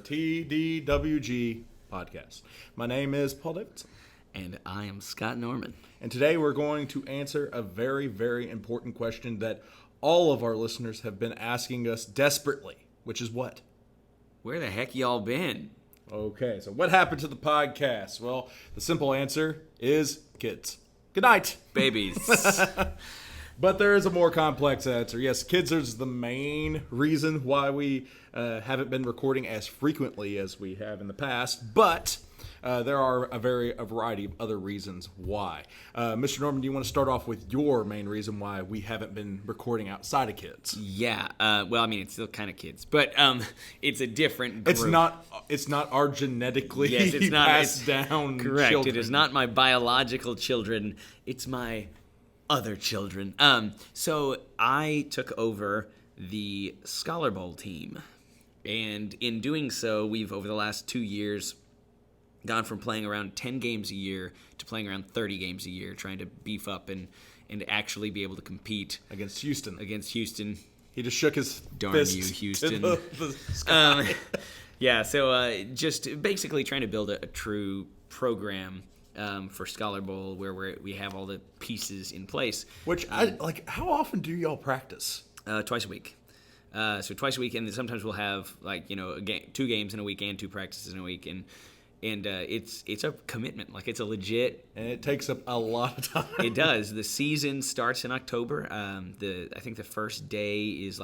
TDWG podcast. My name is Paul Davidson. And I am Scott Norman. And today we're going to answer a very, very important question that all of our listeners have been asking us desperately, which is what? Where the heck y'all been? Okay, so what happened to the podcast? Well, the simple answer is kids. Good night. Babies. But there is a more complex answer. Yes, kids is the main reason why we haven't been recording as frequently as we have in the past. But there are a variety of other reasons why. Mr. Norman, do you want to start off with your main reason why we haven't been recording outside of kids? Yeah. Well, I mean, it's still kind of kids, but it's a different group. It's not our genetically it's passed down correct. children. It is not my biological children. It's my other children. So I took over the Scholar Bowl team. And in doing so, we've, over the last 2 years, gone from playing around 10 games a year to playing around 30 games a year, trying to beef up and actually be able to compete. Against Houston. He just shook his Darn fist you, Houston. in the sky. Yeah, so just basically trying to build a true program for Scholar Bowl where we have all the pieces in place. Which, how often do y'all practice? Twice a week. So twice a week, and sometimes we'll have two games in a week and two practices in a week, and it's a commitment. Like, it's a legit, and it takes up a lot of time. It does. The season starts in October. I think the first day is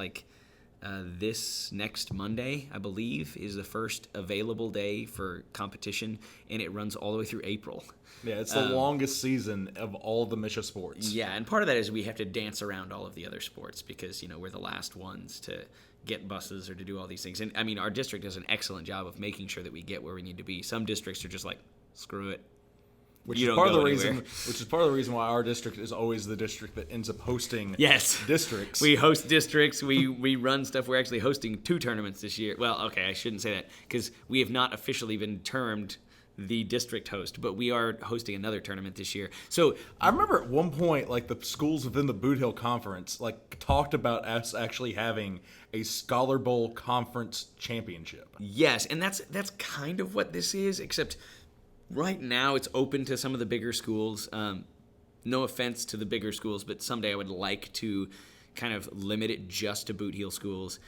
this next Monday, I believe, is the first available day for competition, and it runs all the way through April. Yeah, it's the longest season of all the Misha sports. Yeah, and part of that is we have to dance around all of the other sports because, we're the last ones to get buses or to do all these things. And, I mean, our district does an excellent job of making sure that we get where we need to be. Some districts are just like, screw it. Which is part of the reason why our district is always the district that ends up hosting districts. We host districts. We run stuff. We're actually hosting 2 tournaments this year. Well, okay, I shouldn't say that because we have not officially been termed the district host, but we are hosting another tournament this year. So I remember at one point, the schools within the Boot Hill Conference, talked about us actually having a Scholar Bowl Conference championship. Yes, and that's kind of what this is, except right now it's open to some of the bigger schools. No offense to the bigger schools, but someday I would like to kind of limit it just to Boot Hill schools.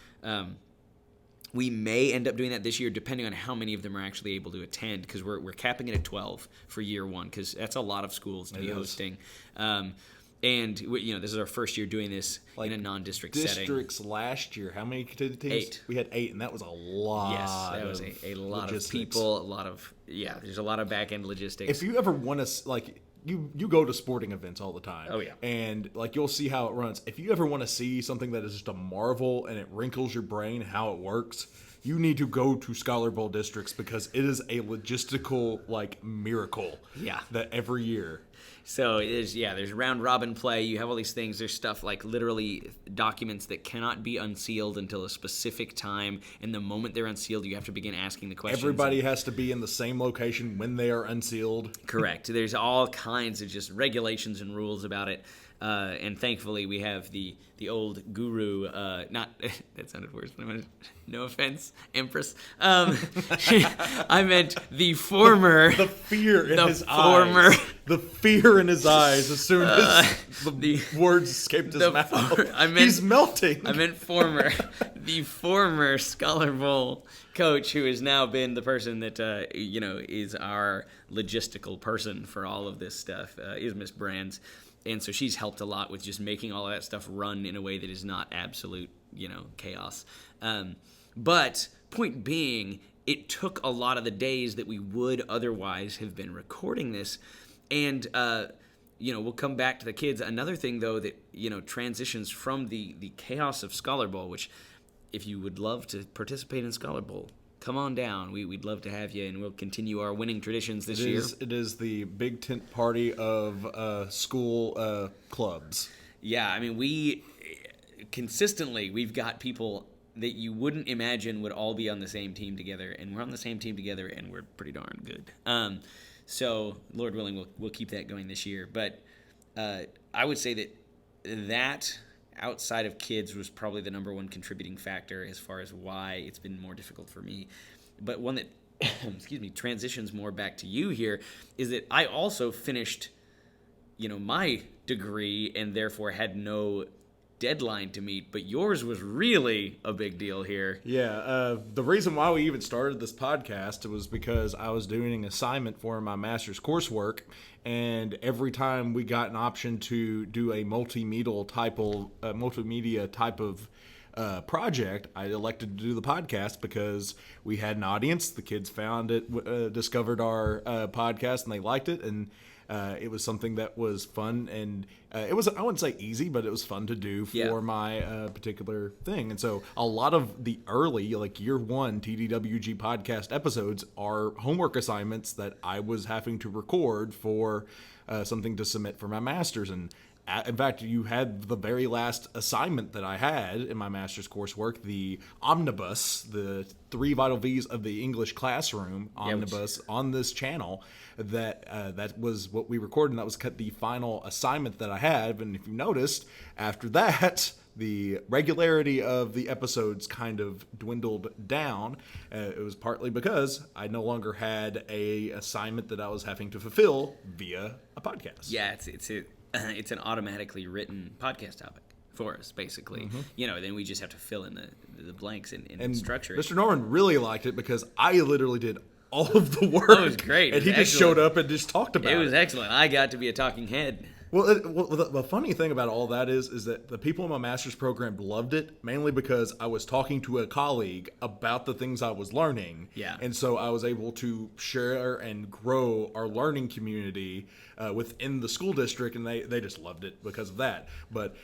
We may end up doing that this year, depending on how many of them are actually able to attend, because we're capping it at 12 for year one, because that's a lot of schools to be hosting. And this is our first year doing this in a non-district setting. Districts last year, how many teams? 8. We had 8, and that was a lot. Yes, that was a lot logistics. Of people. There's a lot of back-end logistics. If you ever want to, you go to sporting events all the time. Oh, yeah. And, you'll see how it runs. If you ever want to see something that is just a marvel and it wrinkles your brain how it works, you need to go to Scholar Bowl districts because it is a logistical, miracle. Yeah. That every year. So there's round robin play. You have all these things. There's stuff literally documents that cannot be unsealed until a specific time. And the moment they're unsealed, you have to begin asking the questions. Everybody has to be in the same location when they are unsealed. Correct. There's all kinds of just regulations and rules about it. And thankfully, we have the old guru, not, that sounded worse, but no offense, Empress. I meant the former. The fear in his eyes. The fear in his eyes as soon as the words escaped his mouth. He's melting. I meant former. The former Scholar Bowl coach who has now been the person that, is our logistical person for all of this stuff, is Miss Brands. And so she's helped a lot with just making all of that stuff run in a way that is not absolute, chaos. But point being, it took a lot of the days that we would otherwise have been recording this. And, we'll come back to the kids. Another thing, though, that, transitions from the chaos of Scholar Bowl, which if you would love to participate in Scholar Bowl, come on down. We'd love to have you, and we'll continue our winning traditions this year. It is the big tent party of school clubs. Yeah, I mean, we've got people that you wouldn't imagine would all be on the same team together, and we're on the same team together, and we're pretty darn good. So, Lord willing, we'll keep that going this year. But I would say that outside of kids was probably the number one contributing factor as far as why it's been more difficult for me. but one that excuse me, transitions more back to you here, is that I also finished, my degree and therefore had no deadline to meet, but yours was really a big deal here. Yeah, the reason why we even started this podcast was because I was doing an assignment for my master's coursework, and every time we got an option to do a multimedia type of project, I elected to do the podcast because we had an audience. The kids found it, discovered our podcast, and they liked it, and it was something that was fun, and it was, I wouldn't say easy, but it was fun to do for my particular thing. And so a lot of the early, like year one TDWG podcast episodes are homework assignments that I was having to record for something to submit for my master's. And in fact, you had the very last assignment that I had in my master's coursework, the omnibus, the 3 vital V's of the English classroom omnibus on this channel. That was what we recorded, and that was the final assignment that I had. And if you noticed, after that, the regularity of the episodes kind of dwindled down. It was partly because I no longer had a assignment that I was having to fulfill via a podcast. Yeah, it's an automatically written podcast topic for us, basically. Mm-hmm. Then we just have to fill in the blanks and structure it. Mr. Norman really liked it because I literally did all of the work. Oh, it was great. And he just showed up and just talked about it. It was excellent. I got to be a talking head. Well, the funny thing about all that is that the people in my master's program loved it, mainly because I was talking to a colleague about the things I was learning. Yeah. And so I was able to share and grow our learning community within the school district, and they just loved it because of that. But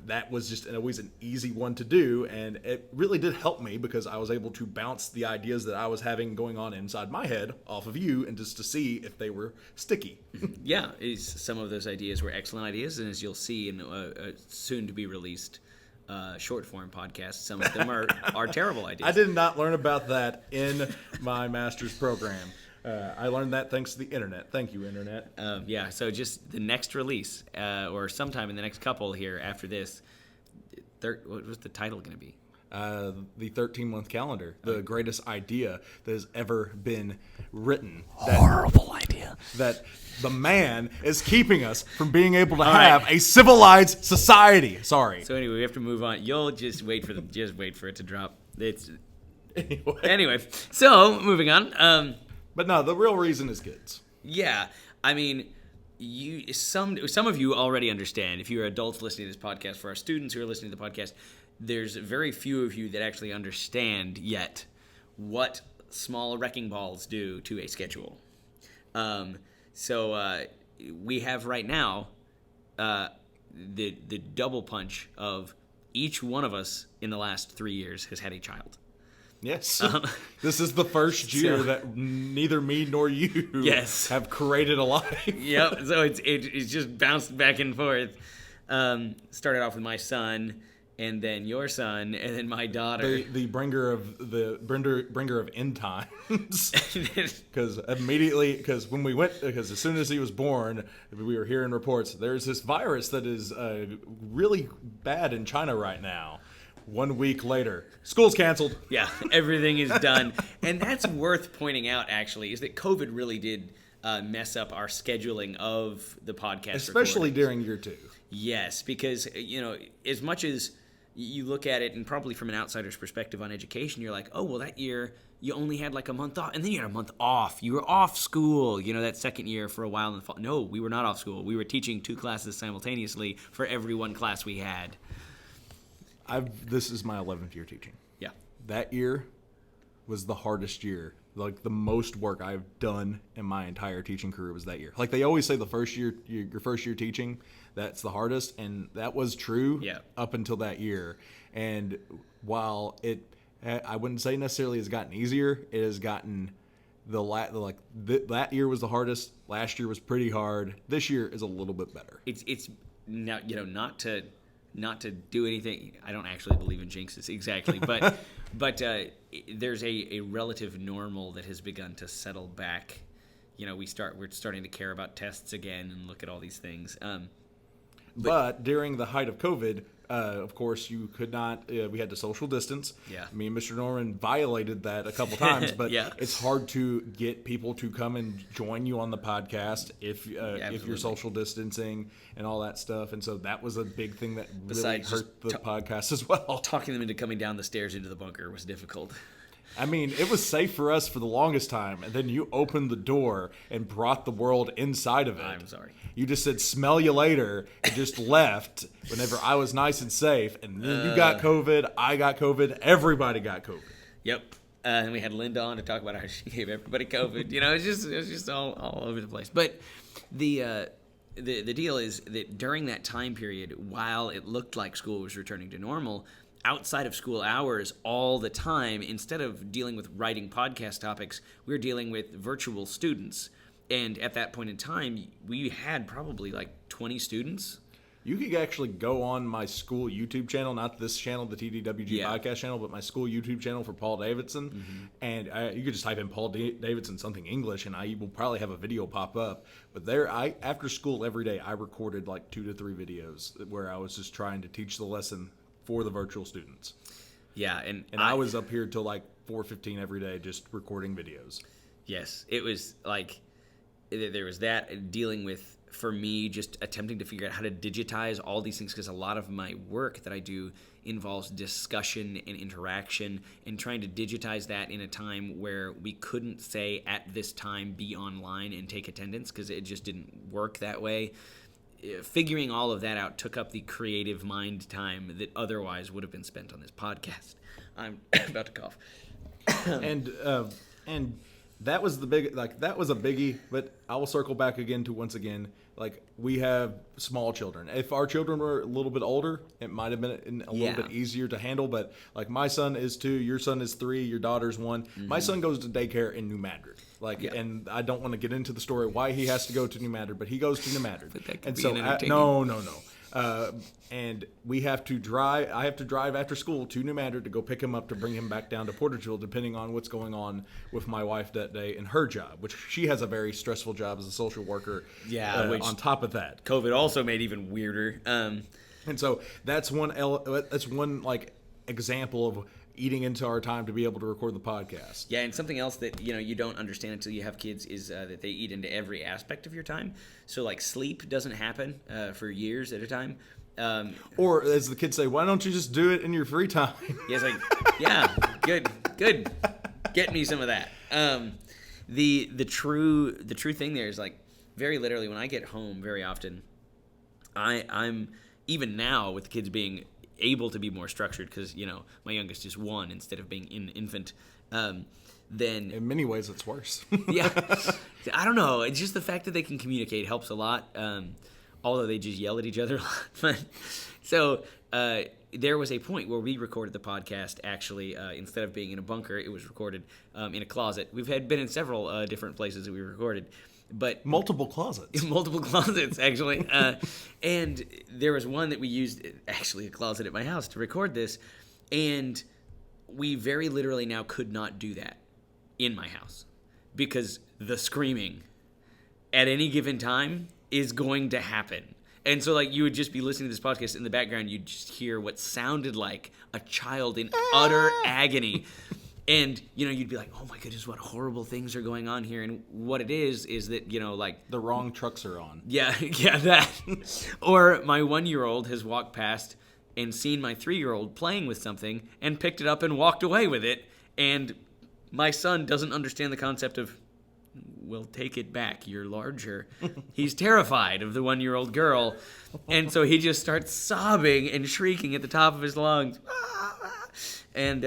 that was just always an easy one to do, and it really did help me because I was able to bounce the ideas that I was having going on inside my head off of you, and just to see if they were sticky. Yeah, some of those ideas were excellent ideas, and as you'll see in a soon to be released short form podcast, some of them are terrible ideas. I did not learn about that in my master's program. I learned that thanks to the internet. Thank you, internet. Yeah, so just the next release, or sometime in the next couple here after this, what was the title going to be? The 13-month calendar, the greatest idea that has ever been written. Horrible idea. That the man is keeping us from being able to have a civilized society. Sorry. So anyway, we have to move on. You'll just wait for it to drop. Anyway. So moving on. But no, the real reason is kids. Yeah, I mean, some of you already understand. If you're adults listening to this podcast, for our students who are listening to the podcast, there's very few of you that actually understand yet what small wrecking balls do to a schedule. So we have right now the double punch of each one of us in the last 3 years has had a child. Yes. This is the first year that neither me nor you have created a life. Yep. So it's just bounced back and forth. Started off with my son, and then your son, and then my daughter. The bringer of end times. Because as soon as he was born, we were hearing reports. There's this virus that is really bad in China right now. 1 week later, school's canceled. Yeah, everything is done. And that's worth pointing out, actually, is that COVID really did mess up our scheduling of the podcast. Especially during year 2. Yes, because, as much as you look at it, and probably from an outsider's perspective on education, you're like, oh, well, that year you only had like a month off, and then you had a month off. You were off school, that second year for a while in the fall. No, we were not off school. We were teaching 2 classes simultaneously for every one class we had. This is my 11th year teaching. Yeah. That year was the hardest year. Like, the most work I've done in my entire teaching career was that year. Like, they always say your first year teaching, that's the hardest, and that was true up until that year. And while I wouldn't say necessarily has gotten easier, it has gotten that year was the hardest. Last year was pretty hard. This year is a little bit better. It's now, not to do anything. I don't actually believe in jinxes exactly, but there's a relative normal that has begun to settle back. We're starting to care about tests again and look at all these things. But during the height of COVID, Of course, you could not. We had to social distance. Yeah. Me and Mr. Norman violated that a couple times, but Yeah. it's hard to get people to come and join you on the podcast if you're Absolutely. social distancing and all that stuff. And so that was a big thing that really Besides hurt the podcast as well. Talking them into coming down the stairs into the bunker was difficult. I mean, it was safe for us for the longest time, and then you opened the door and brought the world inside of it. I'm sorry. You just said, smell you later, and just left whenever I was nice and safe, and then you got COVID, I got COVID, everybody got COVID. Yep. And we had Linda on to talk about how she gave everybody COVID. It's just all over the place. But the deal is that during that time period, while it looked like school was returning to normal, outside of school hours all the time, instead of dealing with writing podcast topics, we were dealing with virtual students. And at that point in time, we had probably like 20 students. You could actually go on my school YouTube channel, not this channel, the TDWG podcast channel, but my school YouTube channel for Paul Davidson. And you could just type in Paul Davidson something English, and I will probably have a video pop up. But after school every day, I recorded like 2 to 3 videos where I was just trying to teach the lesson for the virtual students. Yeah, and I was up here till like 4:15 every day just recording videos. Yes, it was like there was that dealing with, for me, just attempting to figure out how to digitize all these things, because a lot of my work that I do involves discussion and interaction, and trying to digitize that in a time where we couldn't say at this time be online and take attendance, because it just didn't work that way. Figuring all of that out took up the creative mind time that otherwise would have been spent on this podcast. I'm about to cough. and that was that was a biggie, but I will circle back again to, once again, like, we have small children. If our children were a little bit older, it might have been a little bit easier to handle, but like, my son is 2, your son is 3, your daughter's 1. My son goes to daycare in New Madrid. And I don't want to get into the story why he has to go to New Madrid, but he goes to New Madrid. But that could and be so an entertaining... No. And we have to drive. I have to drive after school to New Madrid to go pick him up to bring him back down to Porterville, depending on what's going on with my wife that day and her job, which she has a very stressful job as a social worker. Yeah. Which on top of that, COVID also made even weirder. And so that's one like example of eating into our time to be able to record the podcast. Yeah, and something else that you don't understand until you have kids is that they eat into every aspect of your time. So like sleep doesn't happen for years at a time. Or as the kids say, why don't you just do it in your free time? Yeah, it's like, yeah, good, get me some of that. The true thing there is, like, very literally, when I get home, very often, I'm even now with the kids being able to be more structured, because my youngest is 1 instead of being an infant. Then in many ways it's worse. Yeah, I don't know. It's just the fact that they can communicate helps a lot. Although they just yell at each other a lot. So there was a point where we recorded the podcast, actually, instead of being in a bunker, it was recorded in a closet. We've been in several different places that we recorded. But multiple closets. Multiple closets, actually. And there was one that we used, actually a closet at my house, to record this. And we very literally now could not do that in my house, because the screaming at any given time is going to happen. And so, like, you would just be listening to this podcast in the background, you'd just hear what sounded like a child in utter agony. And, you'd be like, oh my goodness, what horrible things are going on here. And what it is that, like... the wrong trucks are on. Yeah, that. Or my 1-year-old has walked past and seen my 3-year-old playing with something and picked it up and walked away with it. And my son doesn't understand the concept of, well, take it back, you're larger. He's terrified of the 1-year-old girl. And so he just starts sobbing and shrieking at the top of his lungs. And,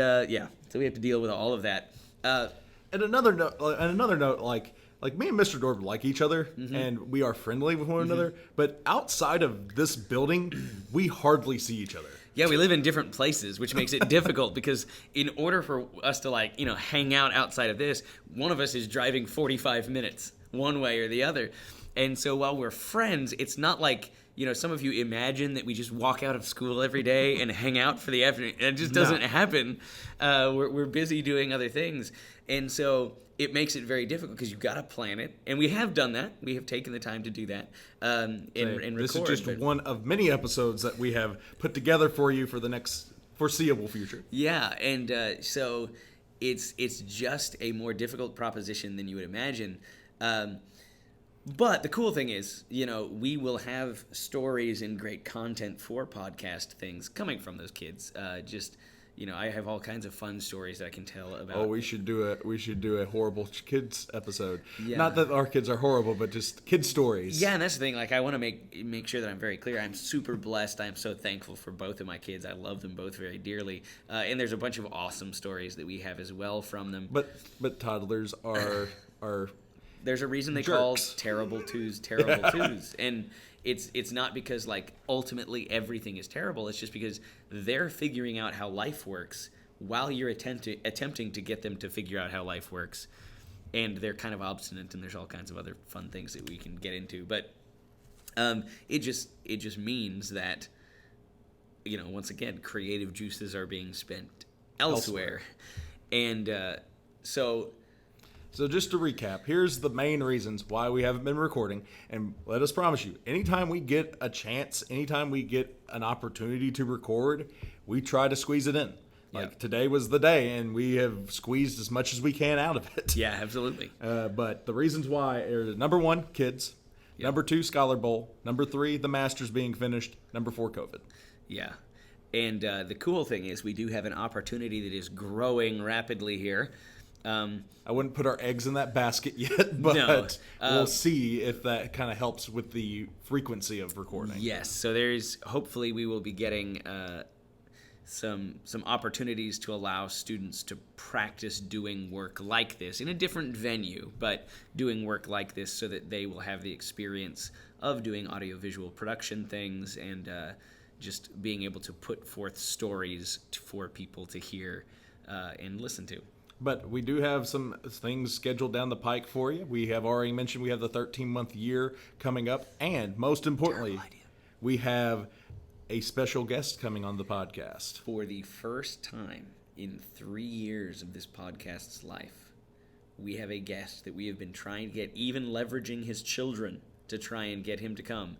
so we have to deal with all of that. And another note, like me and Mr. Dorb like each other, and we are friendly with one another, but outside of this building, we hardly see each other. Yeah, we live in different places, which makes it difficult, because in order for us to, hang out outside of this, one of us is driving 45 minutes one way or the other. And so while we're friends, it's not like, some of you imagine that we just walk out of school every day and hang out for the afternoon. It just doesn't happen. We're busy doing other things. And so it makes it very difficult because you've got to plan it, and we have done that. We have taken the time to do that and record. This is just one of many episodes that we have put together for you for the next foreseeable future. Yeah, and so it's just a more difficult proposition than you would imagine. But the cool thing is, we will have stories and great content for podcast things coming from those kids. I have all kinds of fun stories that I can tell about. Oh, we should do a horrible kids episode. Yeah. Not that our kids are horrible, but just kid stories. Yeah, and that's the thing. Like, I want to make sure that I'm very clear. I'm super blessed. I'm so thankful for both of my kids. I love them both very dearly. And there's a bunch of awesome stories that we have as well from them. But toddlers are there's a reason they jerks. call terrible twos terrible twos, and it's not because like ultimately everything is terrible. It's just because they're figuring out how life works while you're attempting to get them to figure out how life works, and they're kind of obstinate, and there's all kinds of other fun things that we can get into. But it just means that once again, creative juices are being spent elsewhere. And So just to recap, here's the main reasons why we haven't been recording. And let us promise you, anytime we get a chance, anytime we get an opportunity to record, we try to squeeze it in. Like today was the day, and we have squeezed as much as we can out of it. Yeah, absolutely. But the reasons why are number 1, kids. Yep. Number 2, Scholar Bowl. Number 3, the Masters being finished. Number 4, COVID. Yeah. And the cool thing is we do have an opportunity that is growing rapidly here. I wouldn't put our eggs in that basket yet, but we'll see if that kind of helps with the frequency of recording. Yes, so hopefully we will be getting some opportunities to allow students to practice doing work like this in a different venue, but doing work like this so that they will have the experience of doing audiovisual production things and just being able to put forth stories for people to hear and listen to. But we do have some things scheduled down the pike for you. We have already mentioned we have the 13-month year coming up. And most importantly, we have a special guest coming on the podcast. For the first time in 3 years of this podcast's life, we have a guest that we have been trying to get, even leveraging his children to try and get him to come.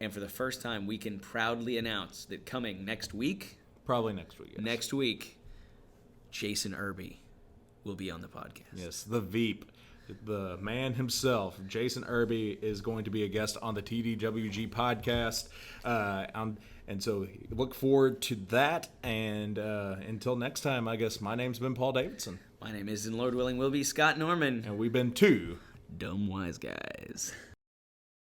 And for the first time, we can proudly announce that coming next week. Probably next week, yes. Next week, Jason Irby will be on the podcast. Yes, the Veep, the man himself, Jason Irby, is going to be a guest on the TDWG podcast. And so look forward to that. And until next time, I guess my name's been Paul Davidson. My name is, and Lord willing, will be Scott Norman. And we've been 2 Dumb Wise Guys.